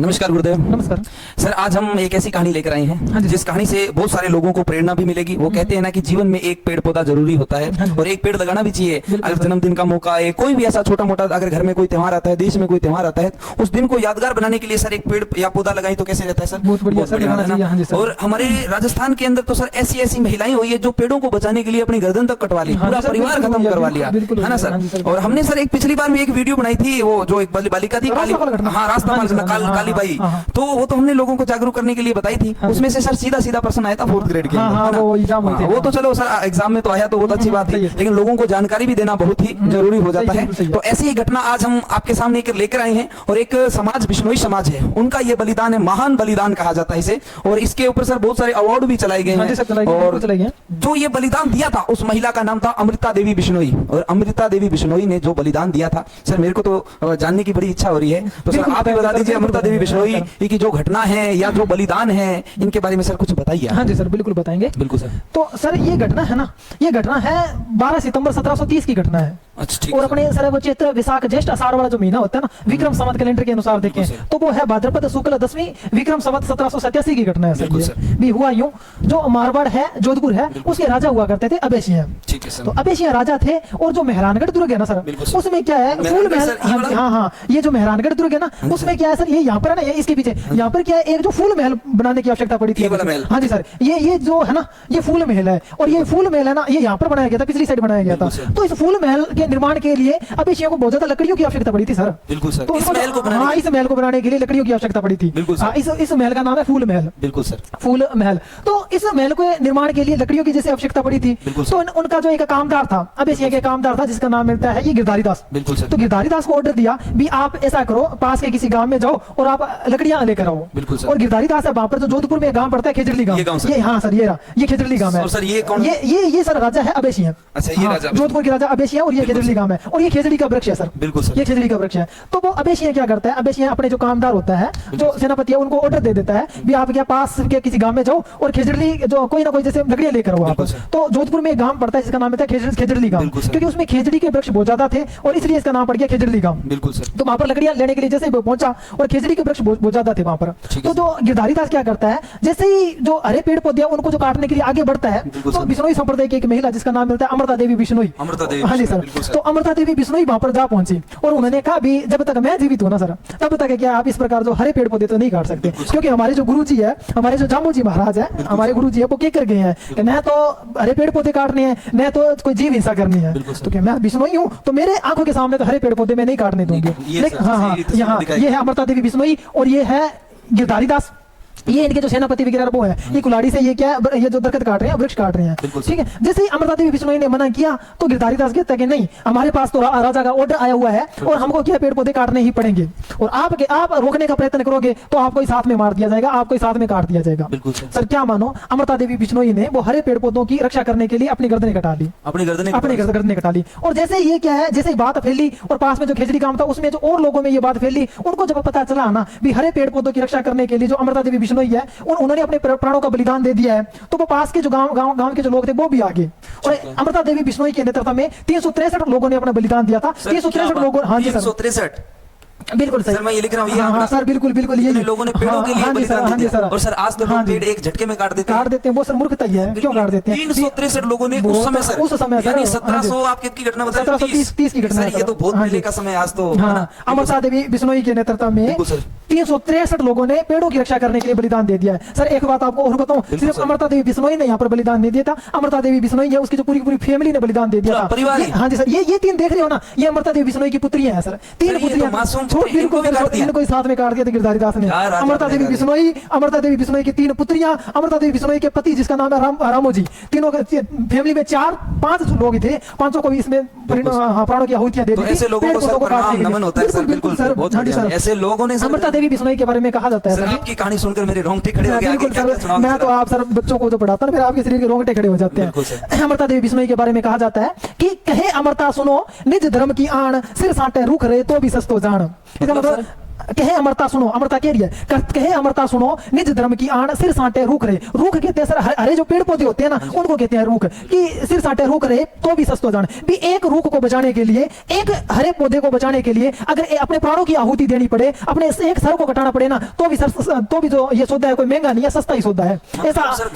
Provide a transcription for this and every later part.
नमस्कार गुरुदेव। नमस्कार सर, आज हम एक ऐसी कहानी लेकर आए हैं जिस कहानी से बहुत सारे लोगों को प्रेरणा भी मिलेगी। वो कहते हैं ना कि जीवन में एक पेड़ पौधा जरूरी होता है और एक पेड़ लगाना भी चाहिए। अगर जन्मदिन का मौका है, कोई भी ऐसा छोटा मोटा, अगर घर में कोई त्योहार आता है, देश में कोई त्योहार आता है, उस दिन को यादगार बनाने के लिए सर एक पेड़ या पौधा लगाई तो कैसे रहता है सर? बहुत बढ़िया सर, बढ़िया लगाना चाहिए। हाँ जी सर। और हमारे राजस्थान के अंदर तो सर ऐसी ऐसी महिलाएं हुई है जो पेड़ों को बचाने के लिए अपनी गर्दन तक कटवा ली, पूरा परिवार खत्म करवा लिया, है ना सर? और हमने सर एक पिछली बार में एक वीडियो बनाई थी, वो जो एक बालिका थी, रास्ता काली बाई, तो वो तो हमने लोगों को जागरूक करने के लिए बताई थी। उसमें से सर सीधा प्रश्न आया था 4th ग्रेड के अंदर। वो तो चलो सर एग्जाम में तो आया तो बहुत अच्छी बात है, लेकिन लोगों को जानकारी भी देना बहुत ही जरूरी हो जाता है। तो ऐसी ही घटना आज हम आपके सामने एक लेकर आए हैं। और एक समाज, बिश्नोई समाज है, उनका ये बलिदान है, महान बलिदान कहा जाता है इसे। और इसके ऊपर सर बहुत सारे अवार्ड भी चलाए गए हैं। और जो ये बलिदान दिया था उस महिला का नाम था अमृता देवी बिश्नोई। और अमृता देवी बिश्नोई ने जो बलिदान दिया था सर, मेरे को तो जानने की बड़ी इच्छा हो रही है। तो सर आप ही बता दीजिए, अमृता देवी बिश्नोई की जो घटना है या जो बलिदान है, इनके बारे में सर कुछ बताइए। हाँ जी सर, बिल्कुल बताएंगे। बिल्कुल सर। तो सर ये घटना है ना, ये घटना है 12 सितंबर 1730 की घटना है। अच्छा, और अपने सर वो चैत्र विशाख ज्येष्ठ आषाढ़ वाला जो महीना होता है ना, विक्रम संवत कैलेंडर के अनुसार देखें तो वो है भाद्रपद शुक्ल 10वीं विक्रम संवत 1787 की घटना है सर। ये भी हुआ यूं, जो मारवाड़ है, जोधपुर है, उसके राजा हुआ करते थे अबेसिया। तो अबेसिया राजा थे। और जो मेहरानगढ़ दुर्ग है ना सर, उसमें क्या है, फूल महल। हाँ, ये जो मेहरानगढ़ दुर्ग है ना, उसमें क्या है सर, ये यहाँ पर है ना, इसके पीछे यहाँ पर क्या है, एक जो फूल महल बनाने की आवश्यकता पड़ी थी। हाँ जी सर, ये जो है ना, ये फूल महल है। और ये फूल महल है ना, ये यहाँ पर बनाया गया था, पिछली साइड बनाया गया था। तो इस फूल महल के निर्माण के लिए अबेसियों को बहुत ज्यादा लकड़ियों की आवश्यकता पड़ी थी सर। बिल्कुल सर। तो इस महल को बनाने के लिए लकड़ियों की आवश्यकता पड़ी थी। इस महल का नाम है फूल महल। बिल्कुल सर, फूल महल। तो इस महल के निर्माण के लिए लकड़ियों की जैसे आवश्यकता पड़ी थी, तो उनका जो एक कामदार था, अबेसिया के कामदार था, जिसका नाम मिलता है ये गिरधारी दास। तो गिरधारी दास को ऑर्डर दिया भी आप ऐसा करो, पास के किसी गांव में जाओ और आप लकड़ियां लेकर आओ। और गिरधारी दास है वहां पर, जो जोधपुर में गांव पड़ता है, खेजड़ली गांव। ये हाँ सर, ये खेजड़ली गांव है। सर ये कौन? ये सर राजा है अबेसिया। अच्छा, ये राजा जोधपुर के राजा अबेसिया। और ये खेजड़ली गांव है। और ये खेजड़ी का वृक्ष है सर। बिल्कुल सर, ये खेजड़ी का वृक्ष है। तो वो अबेसिया क्या करता है, अबेसिया अपने जो कामदार होता है, जो सेनापति है, उनको ऑर्डर दे देता है भी आप क्या पास के किसी गांव में जाओ और खेजड़ली जो कोई ना कोई जैसे लकड़ियां लेकर आओ आप। तो जोधपुर में एक गांव पड़ता है जिसका नाम है खेजड़ली गांव, क्योंकि उसमें खेजड़ी के वृक्ष बहुत ज्यादा थे और इसलिए इसका नाम पड़ गया खेजड़ली गांव। बिल्कुल सर। तो वहां पर लकड़ियां लेने के लिए जैसे पहुंचा और खेजड़ी के वृक्ष बहुत ज्यादा थे वहां पर। तो जो गिरधारी दास क्या करता है, जैसे ही जो हरे पेड़ पौधे उनको जो काटने के लिए आगे बढ़ता है, तो बिश्नोई संप्रदाय की एक महिला जिसका नाम मिलता है अमृता देवी बिश्नोई। हाँ जी सर। तो अमृता देवी बिश्नोई वहां पर जा पहुंची और उन्होंने कहा भी जब तक मैं जीवित हूं ना सर, तब तक क्या आप इस प्रकार जो हरे पेड़ पौधे तो नहीं काट सकते, क्योंकि हमारे जो गुरु जी है, हमारे जो जामू जी महाराज है, हमारे गुरु जी है, वो क्या कर गए हैं कि न तो हरे पेड़ पौधे काटने हैं, न तो कोई जीव हिंसा करनी है। तो क्या मैं बिश्नोई हूँ, तो मेरे आंखों के सामने तो हरे पेड़ पौधे में नहीं काटने दूंगी। हाँ, यहाँ ये है अमृता देवी बिश्नोई और ये है गिरधारी दास। ये इनके जो सेनापति वगैरह वो है, ये कुल्हाड़ी से ये क्या ये जो दरख्त काट रहे हैं, वृक्ष काट रहे हैं। ठीक है। जैसे ही अमृता देवी बिश्नोई ने मना किया तो गिरधारी दास कहता है कि नहीं, हमारे पास तो राजा का ऑर्डर आया हुआ है और हमको क्या पेड़ पौधे काटने ही पड़ेंगे, और आप रोकने का प्रयत्न करोगे तो आपको साथ में मार दिया जाएगा, आपको साथ में काट दिया जाएगा। सर क्या मानो, अमृता देवी बिश्नोई ने वो हरे पेड़ पौधों की रक्षा करने के लिए अपनी गर्दनें कटा ली, अपनी गर्दनें कटा ली। और जैसे ये क्या है, जैसे बात फैली और पास में जो खेजड़ी गांव था उसमें जो और लोगों में ये बात फैली, उनको जब पता चला ना भी हरे पेड़ पौधों की रक्षा करने के लिए जो अमृता देवी बिश्नोई है उन्होंने अपने प्राणों का बलिदान दे दिया है, तो वो पास के जो गांव के जो लोग थे वो भी आगे। और अमृता देवी बिश्नोई के नेतृत्व में 363 लोगों ने अपना बलिदान दिया था। 363 लोगों। हाँ जी सर, 363। बिल्कुल सर, मैं ये लिख रहा हूँ। हाँ सर, बिल्कुल ये लोगों ने पेड़ों के लिए बलिदान दिया। और सर आज तो पेड़ एक झटके में काट देते हैं। वो सर मूर्खता ही है, क्यों काट देते हैं? 363 लोगों ने उस समय यानी 1700 आपकी घटना बताई, 1730 की घटना है। ये तो बहुत पहले का समय। आज तो अमृता देवी बिश्नोई के नेतृत्व में 363 लोगों ने पेड़ों की रक्षा करने के लिए बलिदान दे दिया है। सर एक बात आपको और बताऊं, सिर्फ अमृता देवी बिश्नोई ने यहाँ पर बलिदान नहीं दिया था, अमृता देवी बिश्नोई है उसकी जो पूरी फैमिली ने बलिदान दे दिया था। हाँ जी सर, ये 3 देख रहे हो ना, ये अमृता देवी बिश्नोई की पुत्रियां हैं सर। 3 पुत्रियां बिल्कुल इनको साथ में काट दिया था गिरधारी दास ने। अमृता देवी बिश्नोई की 3 पुत्रियां, अमृता देवी बिश्नोई के पति जिसका नाम है रामो जी। तीनों फैमिली में 4-5 लोग थे, 5 को भी इसमें प्राणों की आहुतियां दे दी। ऐसे लोगों को सर नमन होता है सर। बिल्कुल सर, ऐसे लोगों ने अमृता देवी बिश्नोई के बारे में कहा जाता है सर। आपकी कहानी सुनकर मेरे रोंगटे खड़े हो गए। बिल्कुल सर, मैं तो आप सर बच्चों को जो पढ़ाता हूं, फिर आपके शरीर के रोंगटे खड़े हो जाते हैं। अमृता देवी बिश्नोई के बारे में कहा जाता है कि कहे अमृता सुनो निज धर्म की आण, सिर साटे रूख रहे तो भी सस्तो जान। इसका मतलब कहे अमरता सुनो, अमरता कह रही है कहे अमरता सुनो, निज धर्म की आन सिर साटे रूख रहे। रूख कहते हैं सर हरे जो पेड़ पौधे होते हैं ना, उनको कहते हैं रूख, कि सिर साटे रूख रहे तो भी सस्तो जान। भी एक रूख को बचाने के लिए, एक हरे पौधे को बचाने के लिए अगर अपने प्राणों की आहुति देनी पड़े, अपने एक सर को कटाना पड़े ना, तो भी सर, तो भी जो ये सौदा है कोई महंगा नहीं है, सस्ता ही सौदा है। ऐसा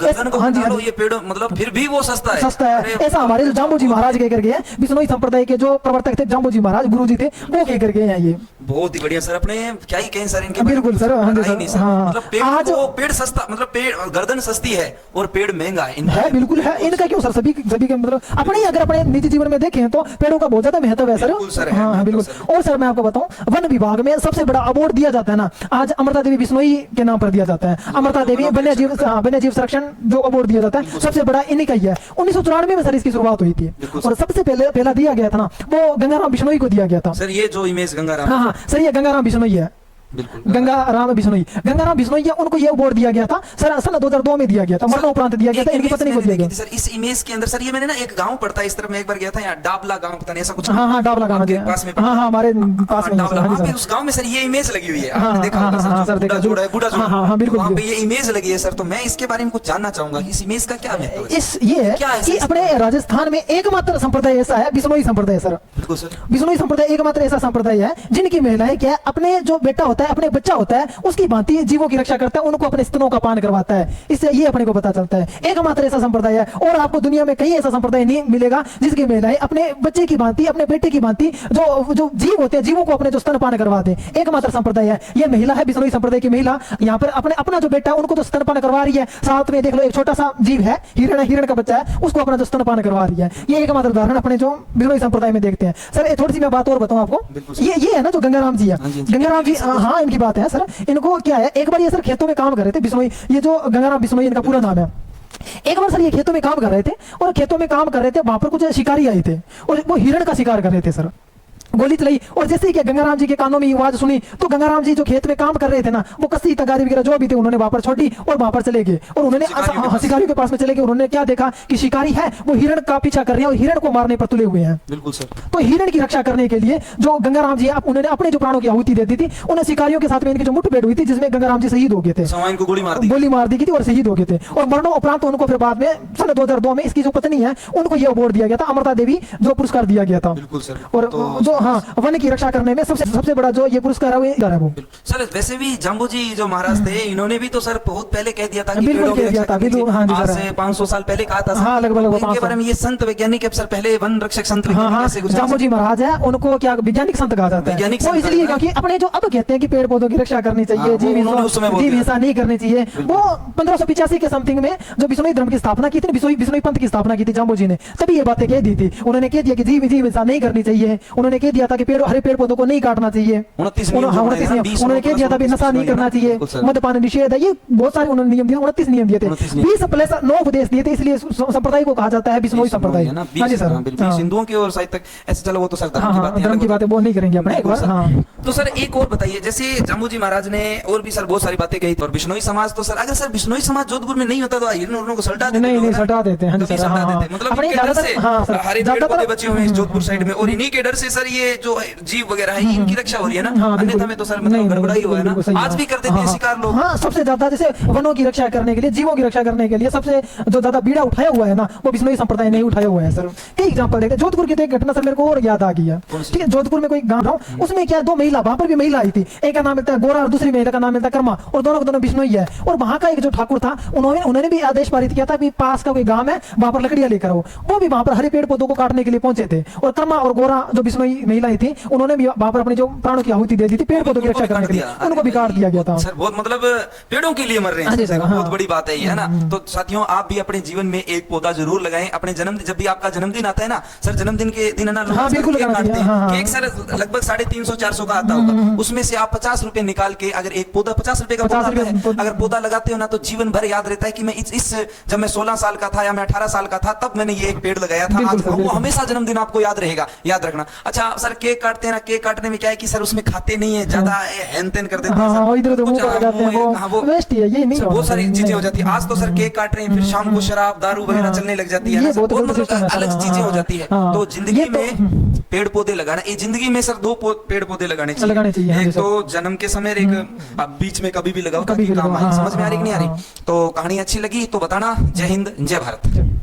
हाँ जी, ये पेड़ मतलब फिर भी वो सस्ता है, सस्ता है। ऐसा हमारे जो जाम्बू जी महाराज कह करके हैं, बिश्नोई संप्रदाय के जो प्रवर्तक थे जाम्बू जी महाराज, गुरु जी थे, वो कह करके हैं। ये बहुत ही बढ़िया सर, अपने क्या ही कहें सर इनके। बिल्कुल सर, हाँ जी सर, हाँ। मतलब पेड़ सस्ता, मतलब पेड़ गर्दन सस्ती है और पेड़ महंगा है, बिल्कुल है। इनका क्यों सर, सभी के मतलब अपने अगर अपने निजी जीवन में देखें तो पेड़ों का बहुत ज्यादा महत्व है सर। हाँ बिल्कुल। और सर मैं आपको बताऊं, वन विभाग में सबसे बड़ा अवार्ड दिया जाता है ना, आज अमृता देवी बिश्नोई के नाम पर दिया जाता है। अमृता देवी वन्य जीव संरक्षण जो अवार्ड दिया जाता है, सबसे बड़ा इन्हीं का ही है। 1994 में सर इसकी शुरुआत हुई थी, और सबसे पहला दिया गया था ना, वो गंगाराम बिश्नोई को दिया गया था सर। ये जो इमेज गंगाराम, हाँ सर, ये गंगाराम बिश्नोई है, गंगाराम बिश्नोई है, उनको ये अवार्ड दिया गया था सर, सन 2002 में दिया गया था, मरणोपरांत दिया गया था, इनकी पत्नी को दिया गया सर। इस इमेज के अंदर सर, ये मैंने ना एक गांव पड़ता है इस तरफ, मैं एक बार गया था यहाँ, डाबला गांव पता नहीं ऐसा कुछ। हाँ डाबला गांव के पास में, हाँ हमारे पास में, उस गांव में सर ये इमेज लगी हुई है, आपने देखा होगा सर, देखा जोड़ा है, बूढ़ा जोड़ा, हाँ बिल्कुल, वहां पे ये इमेज लगी है सर। तो मैं इसके बारे में कुछ जानना चाहूंगा, इस इमेज का क्या महत्व है? इस ये है कि अपने राजस्थान में एकमात्र संप्रदाय ऐसा है, बिश्नोई संप्रदाय सर। बिल्कुल सर, बिश्नोई संप्रदाय एकमात्र ऐसा संप्रदाय है जिनकी महिलाएं क्या, अपने जो बेटा होता है, अपने बच्चा होता है, उसकी भांति जीवों की रक्षा करता है, उनको अपने स्तनों का पान करवाता है। इससे ये अपने को पता चलता है, एकमात्र ऐसा संप्रदाय है। और आपको दुनिया में कहीं ऐसा संप्रदाय नहीं मिलेगा जिसकी महिलाएं अपने बच्चे की भांति, अपने बेटे की भांति जो जीव होते हैं, जीवों को अपने जो स्तनपान करवाते हैं, एकमात्र संप्रदाय है। ये महिला है बिश्नोई संप्रदाय की महिला, यहाँ पर अपना जो बेटा है उनको तो स्तनपान करवा रही है, साथ में देख लो एक छोटा सा जीव है, हिरण है, हिरण का बच्चा है, उसको अपना जो स्तनपान करवा रही है। ये एकमात्र उदाहरण अपने जो बिश्नोई संप्रदाय में देखते हैं सर। थोड़ी सी मैं बात और बताऊं आपको, ये है ना जो गंगाराम जी है, गंगाराम जी, हाँ इनकी बात है सर। इनको क्या है, एक बार ये सर खेतों में काम कर रहे थे, बिश्नोई, ये जो गंगाराम बिश्नोई इनका पूरा नाम है। एक बार सर ये खेतों में काम कर रहे थे, और खेतों में काम कर रहे थे, वहां पर कुछ शिकारी आए थे, और वो हिरण का शिकार कर रहे थे सर। गोली चलाई, और जैसे ही गंगाराम जी के कानों में आवाज सुनी, तो गंगाराम जी जो खेत में काम कर रहे थे ना, वो कस्सी तगारी वगैरह जो भी थे, उन्होंने वहां पर छोड़ी और वहां पर चले गए, और उन्होंने शिकारियों के पास में चले गए। उन्होंने क्या देखा कि शिकारी है वो हिरण का पीछा कर रहे हैं और हिरण को मारने पर तुले हुए हैं। बिल्कुल सर। तो हिरण की रक्षा करने के लिए जो गंगाराम जी उन्होंने अपने जो प्राणों की आहुति दे दी थी, उन्हें शिकारियों के साथ में इनकी जो मुठभेड़ हुई थी, जिसमें गंगाराम जी शहीद हो गए थे, गोली मार दी थी और शहीद हो गए थे। और मरणोपरांत उनको फिर बाद में सन 2002 में इसकी जो पत्नी है उनको ये अवार्ड दिया गया था, अमृता देवी जो पुरस्कार दिया गया था। बिल्कुल सर। और जो हाँ वन की रक्षा करने में सबसे बड़ा जो ये पुरस्कार है वो सर। वैसे भी जाम्बू जी जो महाराज थे, इन्होंने भी तो सर बहुत पहले कह दिया था कि बिल्कुल कह दिया था, बिल्कुल, हाँ जी आज से 500 साल पहले कहा था। हाँ लगभग इनके बारे में ये संत वैज्ञानिक सर, पहले वन रक्षक संत जाम्बू जी महाराज है, उनको क्या वैज्ञानिक संत कहा जाता है, वो इसलिए क्योंकि अपने जो अब कहते हैं कि पेड़ पौधों की रक्षा करनी चाहिए, जीव हिंसा नहीं करनी चाहिए, वो 1585 के समथिंग में जो बिश्नोई धर्म की स्थापना की थी, बिश्नोई पंथ की स्थापना की थी जाम्बू जी ने, तभी ये बातें कह दी थी। उन्होंने कह दिया कि जीव हिंसा नहीं करनी चाहिए, उन्होंने कह दिया था कि हरे पेड़ पौधों को नहीं काटना चाहिए, 29 उन्होंने कह दिया था भी नशा नहीं करना चाहिए, मद्यपान निषेध है, ये बहुत सारे उन्होंने नियम दिए, 29 नियम दिए थे, 20+9 उपदेश दिए थे, इसलिए संप्रदाय को कहा जाता है बिश्नोई संप्रदाय। हाँ जी सर, हिंदुओं की और साहित्य तक ऐसे, चलो वो तो सर धर्म की बातें वो नहीं करेंगे अपने एक बार। हाँ तो सर एक और बताइए, जैसे जाम्बू जी महाराज ने और भी सर बहुत सारी बातें कही, और बिश्नोई समाज तो सर, अगर सर बिश्नोई समाज जोधपुर में नहीं होता तो हिरणों को सल्टा देते, नहीं सल्टा देते हैं, मतलब हरे पेड़ पौधे बचे हुए हैं जोधपुर साइड में, और इन्हीं के डर से सर ये जो जीव वगैरह है इनकी रक्षा हो रही है ना, अन्यथा में तो सर मतलब गड़बड़ा ही हुआ है ना, आज भी कर देते हैं शिकार लोग। हाँ सबसे ज्यादा जैसे वनों की रक्षा करने के लिए, जीवों की रक्षा करने के लिए सबसे जो ज्यादा बीड़ा उठाया हुआ है ना, वो बिश्नोई संप्रदाय नहीं उठाया हुआ है सर। कई एग्जांपल देखते, जोधपुर की तो एक घटना सर मेरे को और याद आ गई है, ठीक है। जोधपुर में कोई गांव, उसमें क्या 2 महिला, वहां पर भी महिला आई थी, एक का नाम मिलता है गोरा और दूसरी महिला का नाम मिलता है कर्मा, और दोनों बिश्नोई है। और वहां का एक जो ठाकुर था, उन्होंने भी आदेश पारित किया था कि पास का कोई गांव है, वहां पर लकड़ियां लेकर आओ। वो भी वहां पर हरे पेड़ पौधों को काटने के लिए पहुंचे थे, और कर्मा और गोरा जो बिश्नोई महिलाएं थी, उन्होंने भी वहां पर अपने जो प्राणों की आहुति दे दी थी पेड़ पौधों की रक्षा करने के लिए, उनको भी काट दिया गया था सर। बहुत मतलब पेड़ों के लिए मर रहे हैं सर, बहुत बड़ी बात है ये, है ना। तो साथियों, आप भी अपने जीवन में एक पौधा जरूर लगाएं। अपने जन्मदिन, जब भी आपका जन्मदिन आता है ना सर, जन्मदिन के दिन ना लोग काटते हैं केक सर, लगभग 350-400 का आता होगा, उसमें से आप 50 रुपए निकाल के, अगर एक पौधा 50 रुपए का अगर पौधा लगाते हो ना, तो जीवन भर याद रहता है कि मैं इस जब मैं 16 साल का था या मैं 18 साल का था, तब मैंने ये एक पेड़ लगाया था, वो हमेशा जन्मदिन आपको याद रहेगा, याद रखना। अच्छा, आप सर केक काटते हैं ना, केक काटने में क्या है कि सर उसमें खाते नहीं है ज्यादा, हैन तेन कर देते हैं हाँ, सर। इधर उधर मुंह कुछ, पर लगाते हैं, हाँ, वो वेस्ट ही है, ये नहीं सर, होना बहुत सारी चाहिए, चीजें हो नहीं। जाती है। आज तो सर केक काट रहे हैं, फिर शाम को शराब दारू वगैरह चलने लग जाती है ना ये सर, बहुत बहुत गलत मतलब सिस्टम है सर, अलग चीजें हो हाँ, जाती है। हाँ। तो जिंदगी ये तो- में पेड़ पौधे लगाना, ये जिंदगी में सर 2 पेड़ पौधे लगाने लगाने चाहिए, हाँ एक जी सर। तो जन्म के समय, एक अब बीच में कभी भी लगाओ कभी ताकि भी काम लगाओ, आए। हाँ, समझ में आ रही कि नहीं आ हाँ, रही? तो कहानी अच्छी लगी तो बताना। जय हिंद, जय भारत।